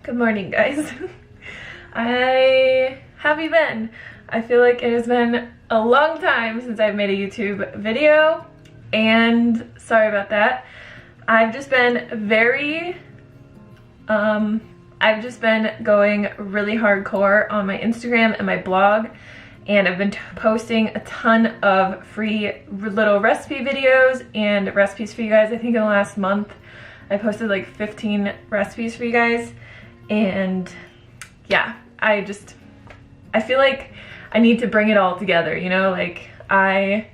Good morning, guys. How have you been? I feel like it has been a long time since I've made a YouTube video, and sorry about that. I've just been going really hardcore on my Instagram and my blog, and I've been posting a ton of free little recipe videos and recipes for you guys. I think in the last month I posted like 15 recipes for you guys. And yeah, I feel like I need to bring it all together, you know? Like, I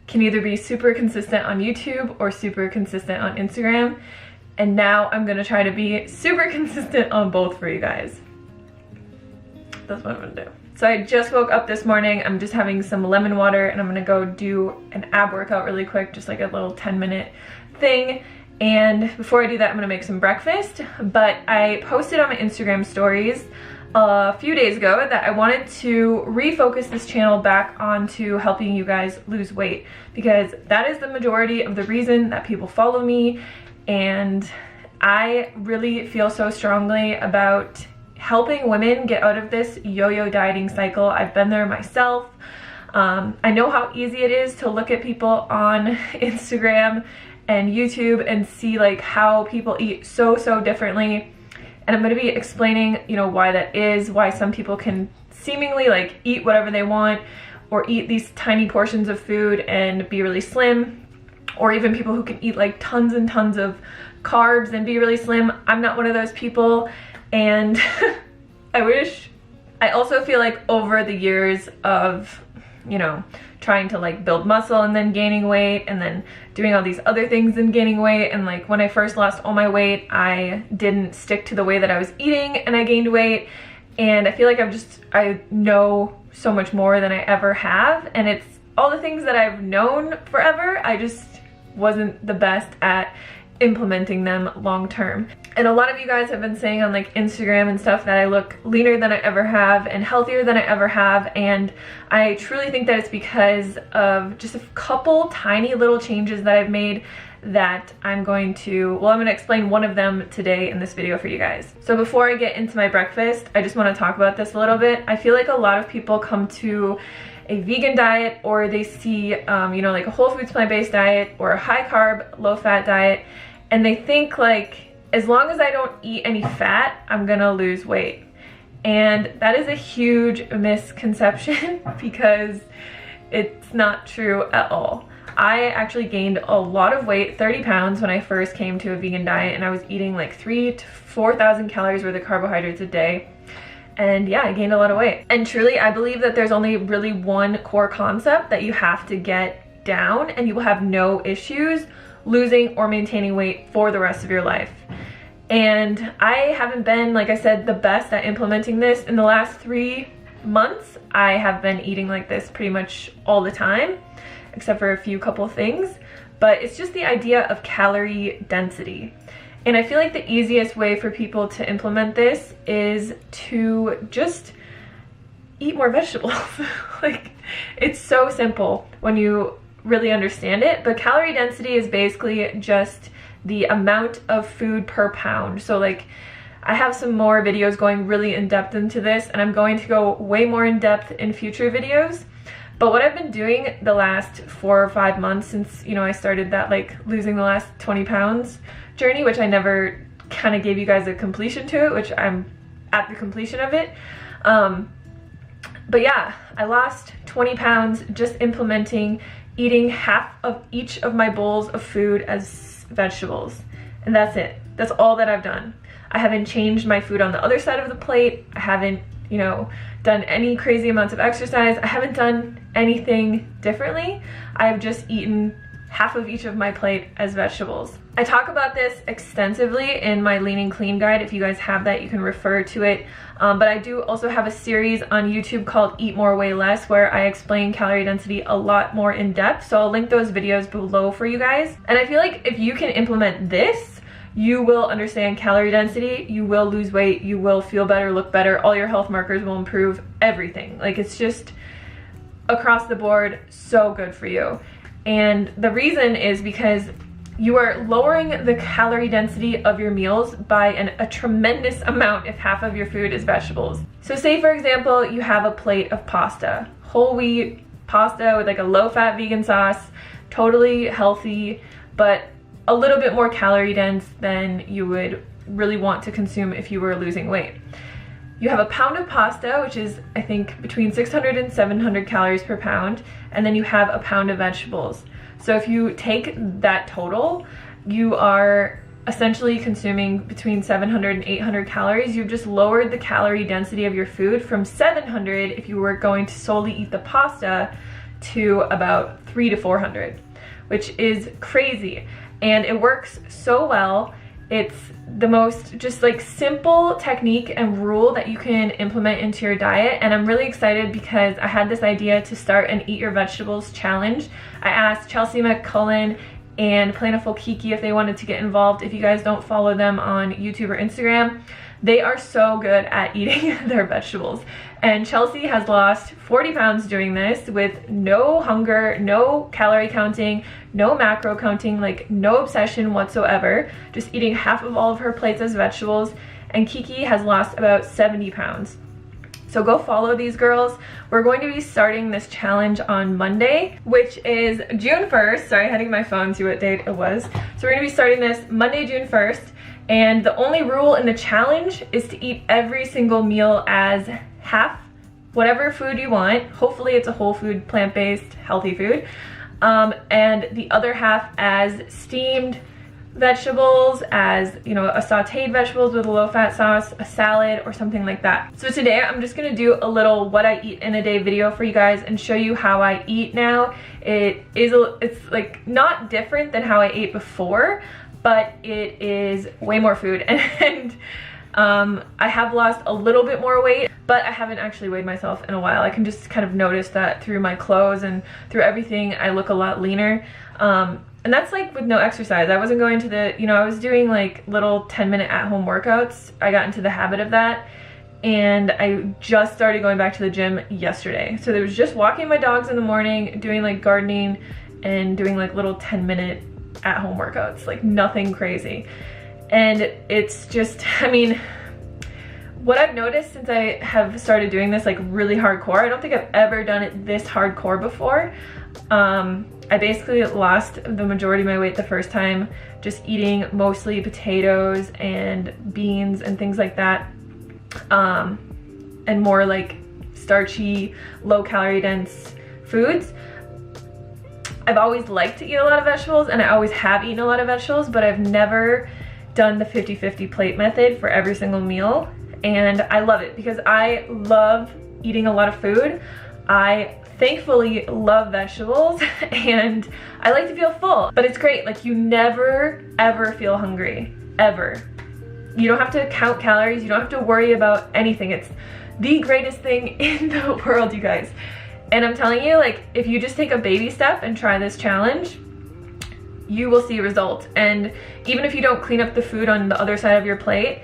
can either be super consistent on YouTube or super consistent on Instagram, and now I'm gonna try to be super consistent on both for you guys. That's what I'm gonna do. So I just woke up this morning. I'm just having some lemon water, and I'm gonna go do an ab workout really quick, just like a little 10-minute thing. And before I do that, I'm gonna make some breakfast. But I posted on my Instagram stories a few days ago that I wanted to refocus this channel back onto helping you guys lose weight, because that is the majority of the reason that people follow me. And I really feel so strongly about helping women get out of this yo-yo dieting cycle. I've been there myself. I know how easy it is to look at people on Instagram and YouTube and see like how people eat so differently, and I'm going to be explaining, you know, why that is, why some people can seemingly like eat whatever they want or eat these tiny portions of food and be really slim, or even people who can eat like tons and tons of carbs and be really slim. I'm not one of those people, and I also feel like over the years of, you know, trying to like build muscle and then gaining weight and then doing all these other things and gaining weight, and like when I first lost all my weight, I didn't stick to the way that I was eating and I gained weight. And I feel like I know so much more than I ever have, and it's all the things that I've known forever, I just wasn't the best at implementing them long term. And a lot of you guys have been saying on like Instagram and stuff that I look leaner than I ever have and healthier than I ever have, and I truly think that it's because of just a couple tiny little changes that I've made that I'm going to explain one of them today in this video for you guys. So before I get into my breakfast, I just want to talk about this a little bit. I feel like a lot of people come to a vegan diet, or they see you know, like a whole foods plant-based diet or a high carb low fat diet, and they think like, as long as I don't eat any fat, I'm gonna lose weight. And that is a huge misconception because it's not true at all. I actually gained a lot of weight, 30 pounds, when I first came to a vegan diet, and I was eating like 3,000 to 4,000 calories worth of carbohydrates a day. And yeah, I gained a lot of weight. And truly, I believe that there's only really one core concept that you have to get down, and you will have no issues losing or maintaining weight for the rest of your life. And I haven't been, like I said, the best at implementing this. In the last 3 months, I have been eating like this pretty much all the time, except for a few couple things. But it's just the idea of calorie density. And I feel like the easiest way for people to implement this is to just eat more vegetables. Like, it's so simple when you really understand it, but calorie density is basically just the amount of food per pound. So like, I have some more videos going really in depth into this, and I'm going to go way more in depth in future videos. But what I've been doing the last 4 or 5 months since, you know, I started that like losing the last 20 pounds journey, which I never kind of gave you guys a completion to it, which I'm at the completion of it. But yeah, I lost 20 pounds just implementing eating half of each of my bowls of food as vegetables. And that's it. That's all that I've done. I haven't changed my food on the other side of the plate. I haven't, you know, done any crazy amounts of exercise. I haven't done anything differently. I've just eaten half of each of my plate as vegetables. I talk about this extensively in my Lean and Clean guide. If you guys have that, you can refer to it. But I do also have a series on YouTube called Eat More, Weigh Less, where I explain calorie density a lot more in depth. So I'll link those videos below for you guys. And I feel like if you can implement this, you will understand calorie density, you will lose weight, you will feel better, look better, all your health markers will improve, everything. Like, it's just across the board so good for you. And the reason is because you are lowering the calorie density of your meals by a tremendous amount if half of your food is vegetables. So say for example, you have a plate of pasta, whole wheat pasta with like a low fat vegan sauce, totally healthy, but a little bit more calorie dense than you would really want to consume if you were losing weight. You have a pound of pasta, which is I think between 600 and 700 calories per pound, and then you have a pound of vegetables. So if you take that total, you are essentially consuming between 700 and 800 calories. You've just lowered the calorie density of your food from 700 if you were going to solely eat the pasta to about 300 to 400, which is crazy. And it works so well. It's the most just like simple technique and rule that you can implement into your diet. And I'm really excited because I had this idea to start an Eat Your Vegetables challenge. I asked Chelsea McCullen and Planiful Kiki if they wanted to get involved. If you guys don't follow them on YouTube or Instagram, they are so good at eating their vegetables. And Chelsea has lost 40 pounds doing this with no hunger, no calorie counting, no macro counting, like no obsession whatsoever, just eating half of all of her plates as vegetables. And Kiki has lost about 70 pounds. So go follow these girls. We're going to be starting this challenge on Monday, which is June 1st. Sorry, I had to get my phone to see what date it was. So we're gonna be starting this Monday, June 1st. And the only rule in the challenge is to eat every single meal as half whatever food you want. Hopefully it's a whole food, plant-based, healthy food. And the other half as steamed vegetables, as, you know, a sauteed vegetables with a low-fat sauce, a salad, or something like that. So today I'm just gonna do a little what I eat in a day video for you guys and show you how I eat now. It's like not different than how I ate before, but it is way more food. And I have lost a little bit more weight, but I haven't actually weighed myself in a while. I can just kind of notice that through my clothes and through everything, I look a lot leaner. And that's like with no exercise. I wasn't going to the, you know, I was doing like little 10-minute at-home workouts. I got into the habit of that. And I just started going back to the gym yesterday. So there was just walking my dogs in the morning, doing like gardening and doing like little 10-minute at-home workouts, like nothing crazy. And it's just, I mean, what I've noticed since I have started doing this like really hardcore, I don't think I've ever done it this hardcore before. I basically lost the majority of my weight the first time just eating mostly potatoes and beans and things like that, and more like starchy, low calorie dense foods. I've always liked to eat a lot of vegetables, and I always have eaten a lot of vegetables, but I've never done the 50-50 plate method for every single meal. And I love it because I love eating a lot of food. I thankfully love vegetables and I like to feel full, but it's great. Like, you never ever feel hungry, ever. You don't have to count calories. You don't have to worry about anything. It's the greatest thing in the world, you guys. And I'm telling you, like, if you just take a baby step and try this challenge, you will see results. And even if you don't clean up the food on the other side of your plate,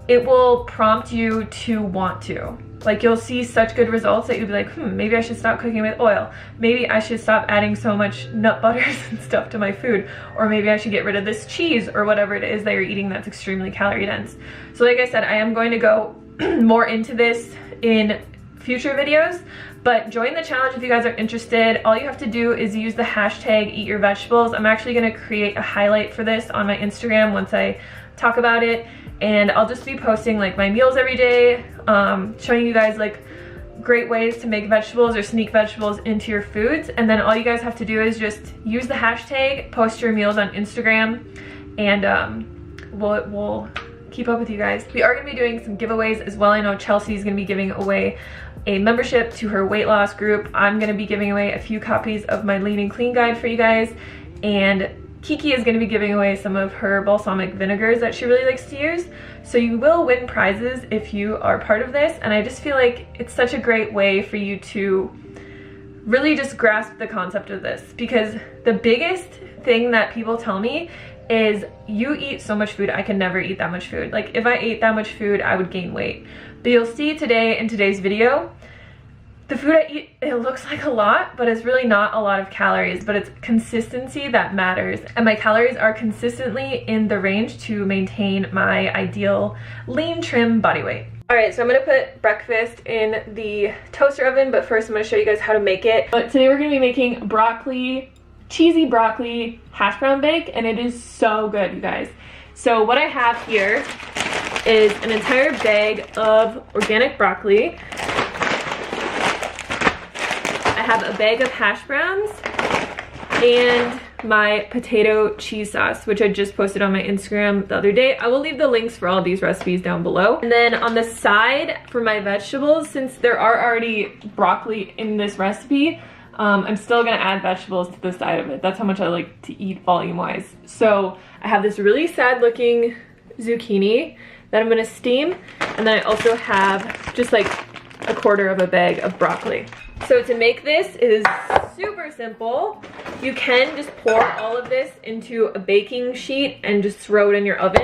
it will prompt you to want to. Like, you'll see such good results that you'll be like, maybe I should stop cooking with oil. Maybe I should stop adding so much nut butters and stuff to my food. Or maybe I should get rid of this cheese or whatever it is that you're eating that's extremely calorie dense. So like I said, I am going to go more into this in future videos, but join the challenge if you guys are interested. All you have to do is use the hashtag Eat Your Vegetables. I'm actually gonna create a highlight for this on my Instagram once I talk about it. And I'll just be posting like my meals every day, showing you guys like great ways to make vegetables or sneak vegetables into your foods. And then all you guys have to do is just use the hashtag, post your meals on Instagram, and we'll keep up with you guys. We are gonna be doing some giveaways as well. I know Chelsea's gonna be giving away a membership to her weight loss group. I'm gonna be giving away a few copies of my Lean and Clean guide for you guys. and Kiki is going to be giving away some of her balsamic vinegars that she really likes to use. So you will win prizes if you are part of this, and I just feel like it's such a great way for you to really just grasp the concept of this, because the biggest thing that people tell me is, you eat so much food, I can never eat that much food. Like, if I ate that much food, I would gain weight. But you'll see today in today's video, the food I eat, it looks like a lot, but it's really not a lot of calories, but it's consistency that matters. And my calories are consistently in the range to maintain my ideal lean, trim body weight. All right, so I'm gonna put breakfast in the toaster oven, but first I'm gonna show you guys how to make it. But today we're gonna be making cheesy broccoli hash brown bake, and it is so good, you guys. So what I have here is an entire bag of organic broccoli. I have a bag of hash browns and my potato cheese sauce, which I just posted on my Instagram the other day. I will leave the links for all these recipes down below. And then on the side for my vegetables, since there are already broccoli in this recipe, I'm still gonna add vegetables to the side of it. That's how much I like to eat volume-wise. So I have this really sad looking zucchini that I'm gonna steam. And then I also have just like a quarter of a bag of broccoli. So to make this is super simple. You can just pour all of this into a baking sheet and just throw it in your oven.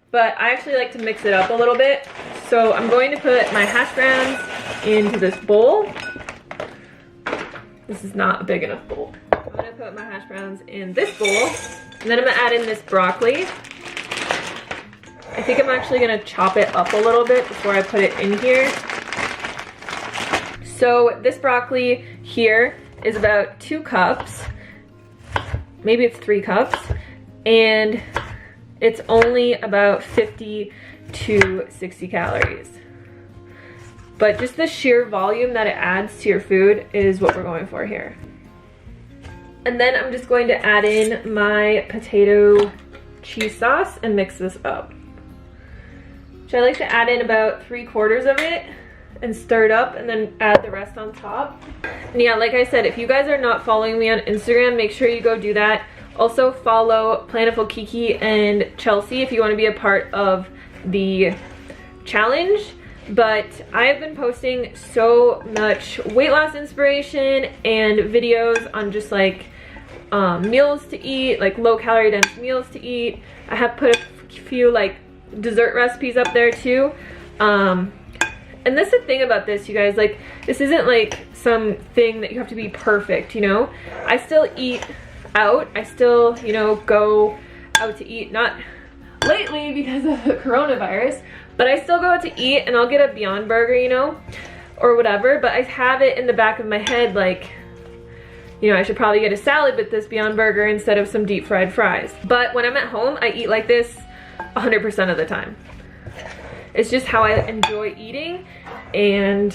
But I actually like to mix it up a little bit. So I'm going to put my hash browns into this bowl. This is not a big enough bowl. I'm gonna put my hash browns in this bowl, and then I'm gonna add in this broccoli. I think I'm actually gonna chop it up a little bit before I put it in here. So this broccoli here is about 2 cups, maybe it's 3 cups, and it's only about 50 to 60 calories. But just the sheer volume that it adds to your food is what we're going for here. And then I'm just going to add in my potato cheese sauce and mix this up. So I like to add in about 3/4 of it and stir it up and then add the rest on top. And yeah, like I said, if you guys are not following me on Instagram, make sure you go do that. Also follow Plentiful Kiki and Chelsea if you want to be a part of the challenge. But I have been posting so much weight loss inspiration and videos on just like meals to eat, like low calorie dense meals to eat. I have put a few like dessert recipes up there too. And that's the thing about this, you guys, like this isn't like something that you have to be perfect, you know? I still eat out. I still, you know, go out to eat, not lately because of the coronavirus, but I still go out to eat and I'll get a Beyond Burger, you know, or whatever, but I have it in the back of my head like, you know, I should probably get a salad with this Beyond Burger instead of some deep fried fries. But when I'm at home, I eat like this 100% of the time. It's just how I enjoy eating, and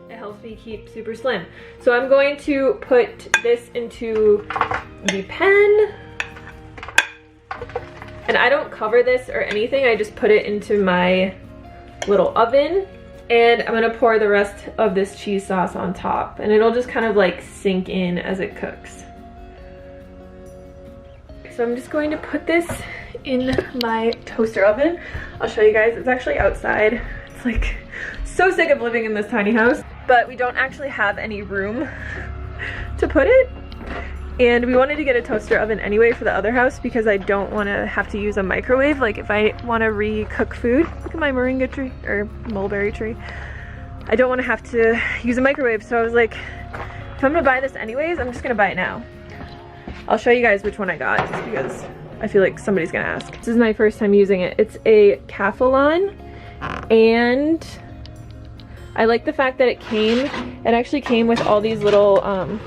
it helps me keep super slim. So I'm going to put this into the pan. And I don't cover this or anything, I just put it into my little oven. And I'm gonna pour the rest of this cheese sauce on top, and it'll just kind of like sink in as it cooks. So I'm just going to put this in my toaster oven. I'll show you guys, it's actually outside. It's like so sick of living in this tiny house, but we don't actually have any room to put it. And we wanted to get a toaster oven anyway for the other house because I don't want to have to use a microwave. Like if I want to re-cook food, look at my moringa tree or mulberry tree. I don't want to have to use a microwave. So I was like, if I'm gonna buy this anyways, I'm just gonna buy it now. I'll show you guys which one I got just because I feel like somebody's gonna ask. This is my first time using it. It's a Calphalon, and I like the fact that it actually came with all these little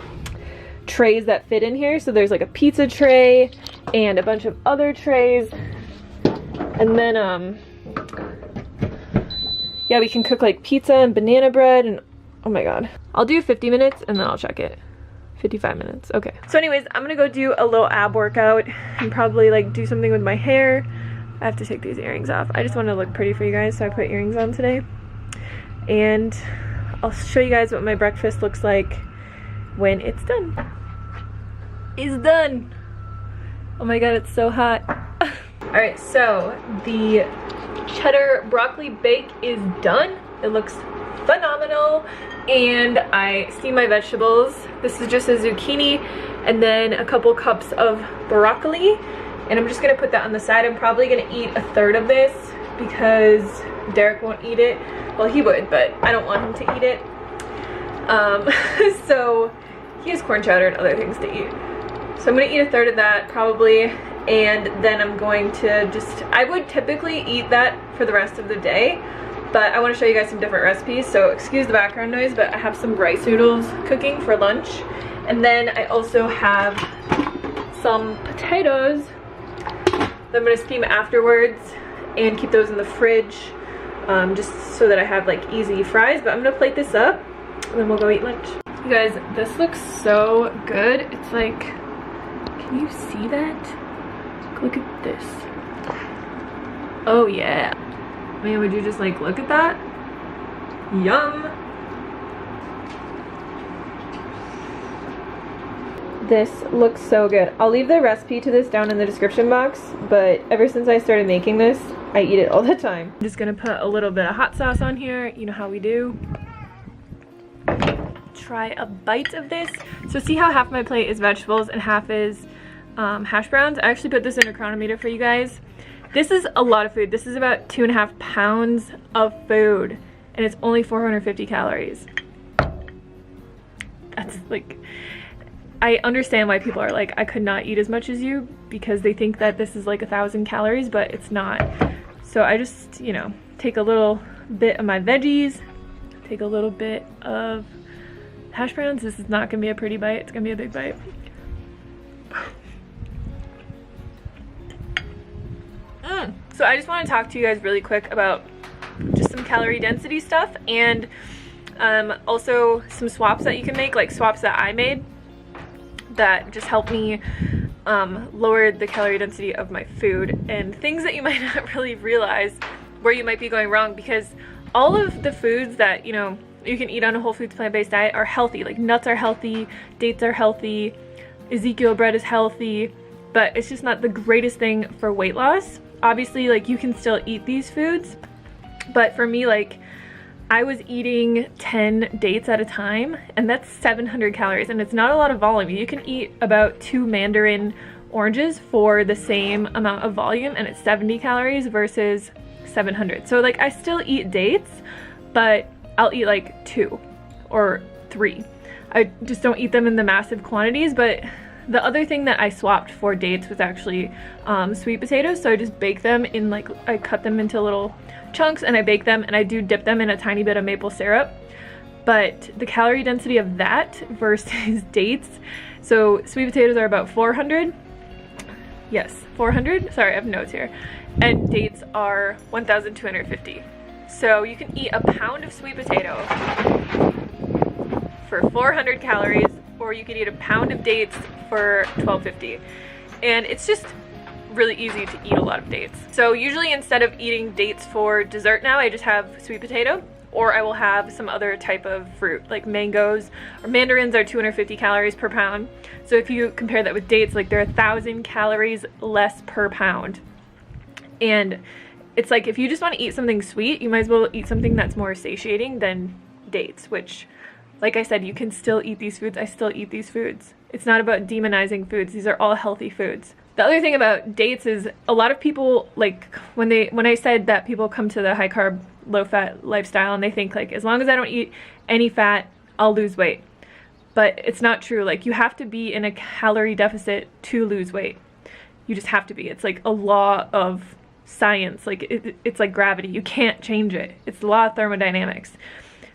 trays that fit in here. So there's like a pizza tray and a bunch of other trays, and then yeah, we can cook like pizza and banana bread, and oh my god. I'll do 50 minutes and then I'll check it. 55 minutes, okay. So anyways, I'm gonna go do a little ab workout and probably like do something with my hair. I have to take these earrings off. I just want to look pretty for you guys, so I put earrings on today. And I'll show you guys what my breakfast looks like when it's done. It's done. Oh my god, it's so hot. Alright, so the cheddar broccoli bake is done. It looks phenomenal. And I steam my vegetables. This is just a zucchini and then a couple cups of broccoli. And I'm just gonna put that on the side. I'm probably gonna eat a third of this because Derek won't eat it. Well, he would, but I don't want him to eat it. So he has corn chowder and other things to eat. So I'm gonna eat a third of that probably, and then I'm going to just, I would typically eat that for the rest of the day, but I want to show you guys some different recipes, so excuse the background noise, but I have some rice noodles cooking for lunch. And then I also have some potatoes that I'm going to steam afterwards and keep those in the fridge, just so that I have like easy fries. But I'm going to plate this up and then we'll go eat lunch. You guys, this looks so good. It's like, can you see that? Look at this. Oh yeah. Man, would you just like look at that? Yum. This looks so good. I'll leave the recipe to this down in the description box, but ever since I started making this, I eat it all the time. I'm just gonna put a little bit of hot sauce on here. You know how we do. Try a bite of this. So see how half my plate is vegetables and half is hash browns? I actually put this in a chronometer for you guys. This is a lot of food. This is about 2.5 pounds of food, and it's only 450 calories. That's like, I understand why people are like, I could not eat as much as you, because they think that this is like 1,000 calories, but it's not. So I just, you know, take a little bit of my veggies, take a little bit of hash browns. This is not gonna be a pretty bite, it's gonna be a big bite. So I just want to talk to you guys really quick about just some calorie density stuff, and also some swaps that you can make, like swaps that I made that just help me lower the calorie density of my food, and things that you might not really realize where you might be going wrong, because all of the foods that, you know, you can eat on a whole foods plant-based diet are healthy. Like nuts are healthy, dates are healthy, Ezekiel bread is healthy, but it's just not the greatest thing for weight loss. Obviously, like, you can still eat these foods, but for me, like, I was eating 10 dates at a time, and that's 700 calories, and it's not a lot of volume. You can eat about 2 mandarin oranges for the same amount of volume, and it's 70 calories versus 700. So like, I still eat dates, but I'll eat like 2 or 3. I just don't eat them in the massive quantities. But the other thing that I swapped for dates was actually sweet potatoes. So I just bake them in, like, I cut them into little chunks and I bake them, and I do dip them in a tiny bit of maple syrup. But the calorie density of that versus dates, so sweet potatoes are about 400. Yes, 400. Sorry, I have notes here. And dates are 1,250. So you can eat a pound of sweet potato for 400 calories, or you could eat a pound of dates for 1,250. And it's just really easy to eat a lot of dates. So usually, instead of eating dates for dessert now, I just have sweet potato, or I will have some other type of fruit, like mangoes or mandarins are 250 calories per pound. So if you compare that with dates, like, they're 1,000 calories less per pound. And it's like, if you just want to eat something sweet, you might as well eat something that's more satiating than dates, which, like I said, you can still eat these foods. I still eat these foods. It's not about demonizing foods. These are all healthy foods. The other thing about dates is a lot of people, like, when I said that people come to the high carb, low fat lifestyle and they think, like, as long as I don't eat any fat, I'll lose weight. But it's not true. Like, you have to be in a calorie deficit to lose weight. You just have to be. It's like a law of science. Like, it's like gravity. You can't change it. It's the law of thermodynamics.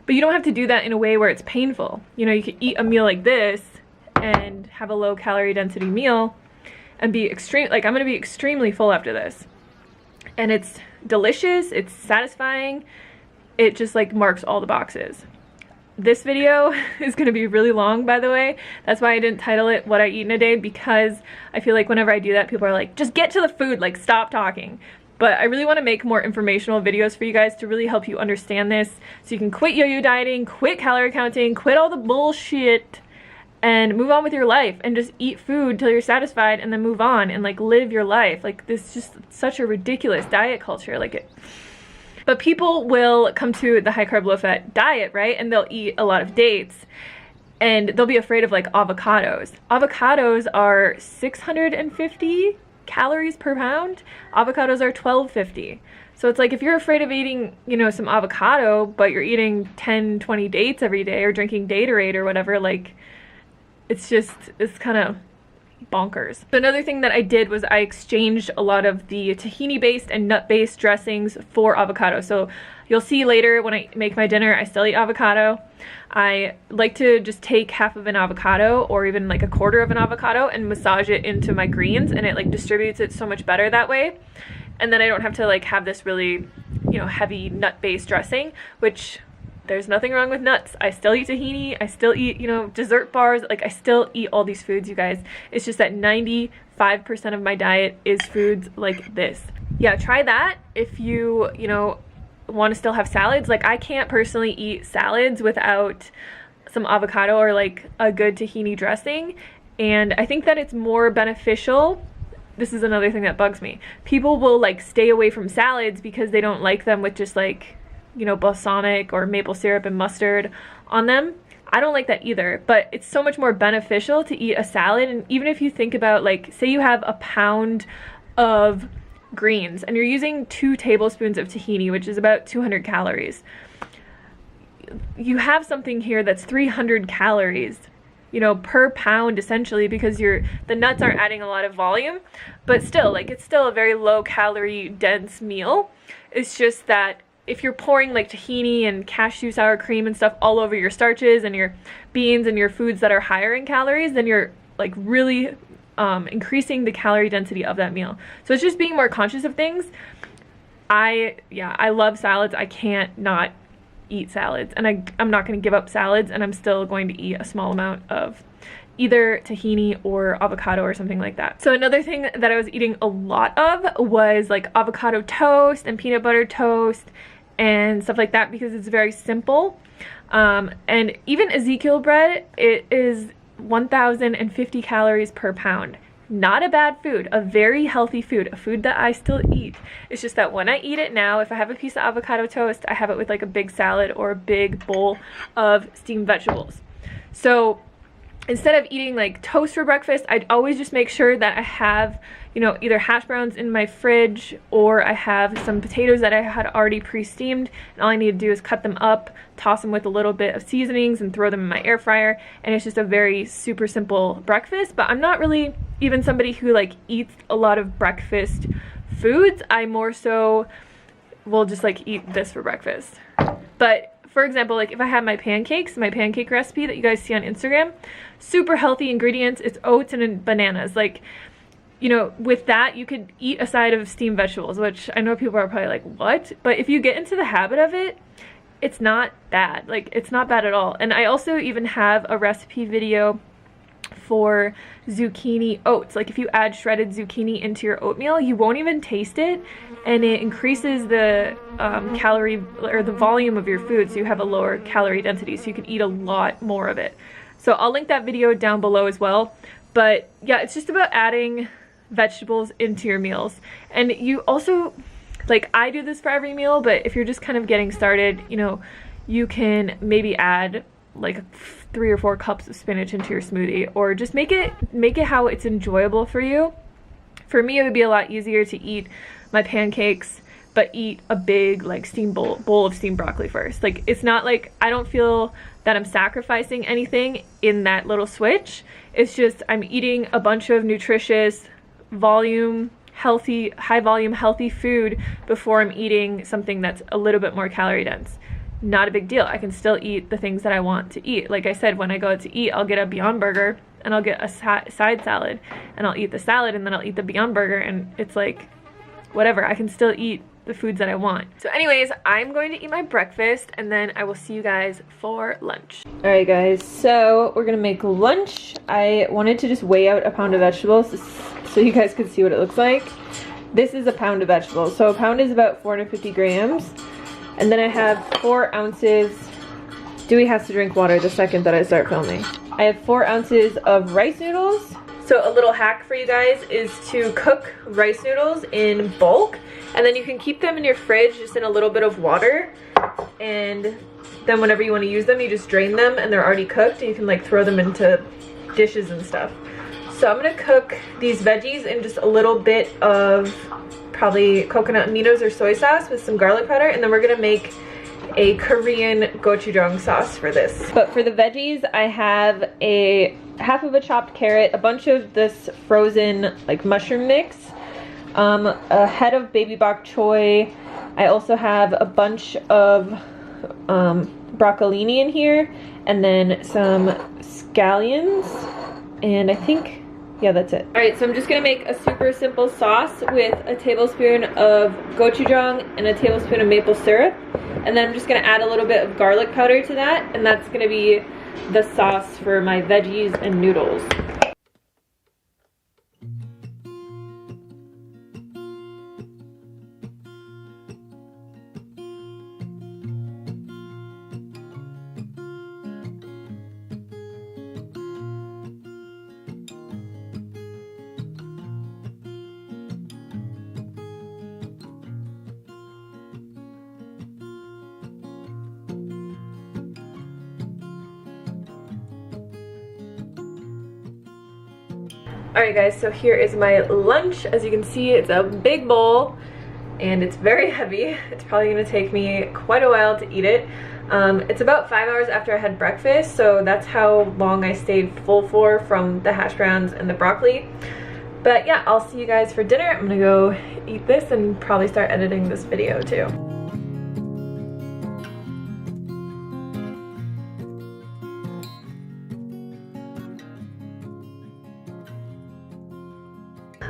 But you don't have to do that in a way where it's painful. You know, you can eat a meal like this and have a low calorie density meal and be extreme. Like, I'm gonna be extremely full after this, and it's delicious, it's satisfying, it just, like, marks all the boxes. This video is gonna be really long, by the way. That's why I didn't title it What I Eat in a Day, because I feel like whenever I do that, people are like, just get to the food, like, stop talking. But I really want to make more informational videos for you guys to really help you understand this, so you can quit yo-yo dieting, quit calorie counting, quit all the bullshit, and move on with your life and just eat food till you're satisfied and then move on and like live your life. Like, this is just such a ridiculous diet culture. Like it. But people will come to the high carb, low fat diet, right? And they'll eat a lot of dates and they'll be afraid of like avocados. Avocados are 650 calories per pound. Avocados are 1250. So it's like, if you're afraid of eating, you know, some avocado, but you're eating 10, 20 dates every day or drinking Gatorade or whatever, like, it's kind of bonkers. Another thing that I did was I exchanged a lot of the tahini-based and nut-based dressings for avocado. So you'll see later when I make my dinner, I still eat avocado. I like to just take half of an avocado or even like a quarter of an avocado and massage it into my greens, and it like distributes it so much better that way. And then I don't have to like have this really, you know, heavy nut-based dressing, which there's nothing wrong with nuts. I still eat tahini. I still eat, you know, dessert bars. Like, I still eat all these foods, you guys. It's just that 95% of my diet is foods like this. Yeah, try that if you know, want to still have salads. Like, I can't personally eat salads without some avocado or like a good tahini dressing. And I think that it's more beneficial. This is another thing that bugs me. People will like stay away from salads because they don't like them with just like, you know, balsamic or maple syrup and mustard on them. I don't like that either, but it's so much more beneficial to eat a salad. And even if you think about, like, say you have a pound of greens and you're using 2 tablespoons of tahini, which is about 200 calories. You have something here that's 300 calories, you know, per pound essentially, because the nuts aren't adding a lot of volume, but still, like, it's still a very low calorie dense meal. It's just that if you're pouring like tahini and cashew sour cream and stuff all over your starches and your beans and your foods that are higher in calories, then you're like really increasing the calorie density of that meal. So it's just being more conscious of things. I love salads. I can't not eat salads, and I'm not going to give up salads, and I'm still going to eat a small amount of either tahini or avocado or something like that. So another thing that I was eating a lot of was like avocado toast and peanut butter toast and stuff like that, because it's very simple. And even Ezekiel bread, it is 1,050 calories per pound. Not a bad food, a very healthy food, a food that I still eat. It's just that when I eat it now, if I have a piece of avocado toast, I have it with like a big salad or a big bowl of steamed vegetables. So instead of eating like toast for breakfast, I'd always just make sure that I have, you know, either hash browns in my fridge, or I have some potatoes that I had already pre-steamed, and all I need to do is cut them up, toss them with a little bit of seasonings, and throw them in my air fryer. And it's just a very super simple breakfast. But I'm not really even somebody who like eats a lot of breakfast foods. I more so will just like eat this for breakfast. But for example, like if I have my pancake recipe that you guys see on Instagram, super healthy ingredients. It's oats and bananas. Like, you know, with that, you could eat a side of steamed vegetables, which I know people are probably like, what? But if you get into the habit of it, it's not bad. Like, it's not bad at all. And I also even have a recipe video for zucchini oats. Like, if you add shredded zucchini into your oatmeal, you won't even taste it, and it increases the calorie or the volume of your food, so you have a lower calorie density, so you can eat a lot more of it. So I'll link that video down below as well. But yeah, it's just about adding vegetables into your meals. And you also, like, I do this for every meal, but if you're just kind of getting started, you know, you can maybe add like 3 or 4 cups of spinach into your smoothie, or just make it how it's enjoyable for you. For me, it would be a lot easier to eat my pancakes, but eat a big like steamed bowl of steamed broccoli first. Like, it's not like, I don't feel that I'm sacrificing anything in that little switch. It's just I'm eating a bunch of nutritious, high volume healthy food before I'm eating something that's a little bit more calorie dense. Not a big deal. I can still eat the things that I want to eat. Like I said, when I go out to eat, I'll get a Beyond Burger and I'll get a side salad, and I'll eat the salad and then I'll eat the Beyond Burger, and it's like, whatever, I can still eat the foods that I want. So anyways, I'm going to eat my breakfast, and then I will see you guys for lunch. Alright guys, so we're gonna make lunch. I wanted to just weigh out a pound of vegetables so you guys could see what it looks like. This is a pound of vegetables. So a pound is about 450 grams. And then I have 4 ounces. Dewey has to drink water the second that I start filming. I have 4 ounces of rice noodles. So a little hack for you guys is to cook rice noodles in bulk, and then you can keep them in your fridge just in a little bit of water, and then whenever you want to use them, you just drain them and they're already cooked, and you can like throw them into dishes and stuff. So I'm gonna cook these veggies in just a little bit of probably coconut aminos or soy sauce with some garlic powder, and then we're gonna make a Korean gochujang sauce for this. But for the veggies, I have a half of a chopped carrot, a bunch of this frozen like mushroom mix, a head of baby bok choy. I also have a bunch of broccolini in here, and then some scallions, and I think, yeah, that's it. All right, so I'm just gonna make a super simple sauce with a tablespoon of gochujang and a tablespoon of maple syrup, and then I'm just gonna add a little bit of garlic powder to that, and that's gonna be the sauce for my veggies and noodles. Alright guys, so here is my lunch. As you can see, it's a big bowl and it's very heavy. It's probably going to take me quite a while to eat it. It's about 5 hours after I had breakfast, so that's how long I stayed full for from the hash browns and the broccoli. But yeah, I'll see you guys for dinner. I'm gonna go eat this and probably start editing this video too.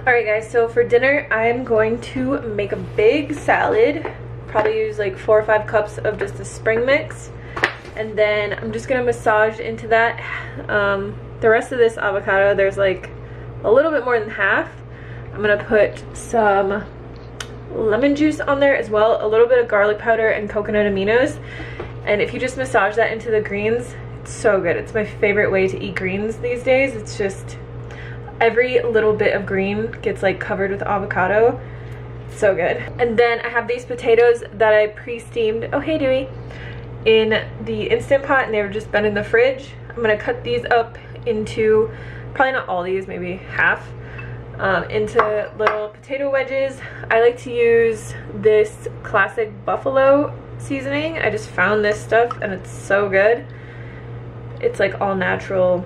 Alright guys, so for dinner I'm going to make a big salad. Probably use like 4 or 5 cups of just a spring mix. And then I'm just gonna massage into that the rest of this avocado. There's like a little bit more than half. I'm gonna put some lemon juice on there as well, a little bit of garlic powder and coconut aminos. And if you just massage that into the greens, it's so good. It's my favorite way to eat greens these days. It's just every little bit of green gets like covered with avocado. So good. And then I have these potatoes that I pre-steamed, oh hey Dewey, in the Instant Pot, and they've just been in the fridge. I'm gonna cut these up into, probably not all these, maybe half, into little potato wedges. I like to use this classic buffalo seasoning. I just found this stuff and it's so good. It's like all natural,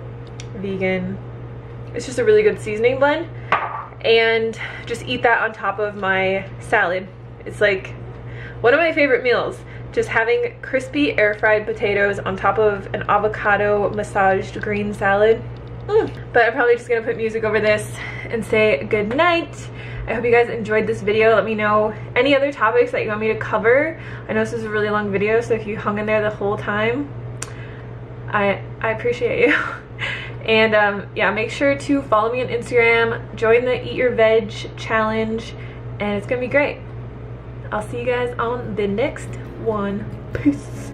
vegan. It's just a really good seasoning blend, and just eat that on top of my salad. It's like one of my favorite meals, just having crispy air fried potatoes on top of an avocado massaged green salad. But I'm probably just gonna put music over this and say good night. I hope you guys enjoyed this video. Let me know any other topics that you want me to cover. I know this is a really long video, so if you hung in there the whole time, I appreciate you. And yeah, make sure to follow me on Instagram, join the Eat Your Veg challenge, and it's gonna be great. I'll see you guys on the next one. Peace.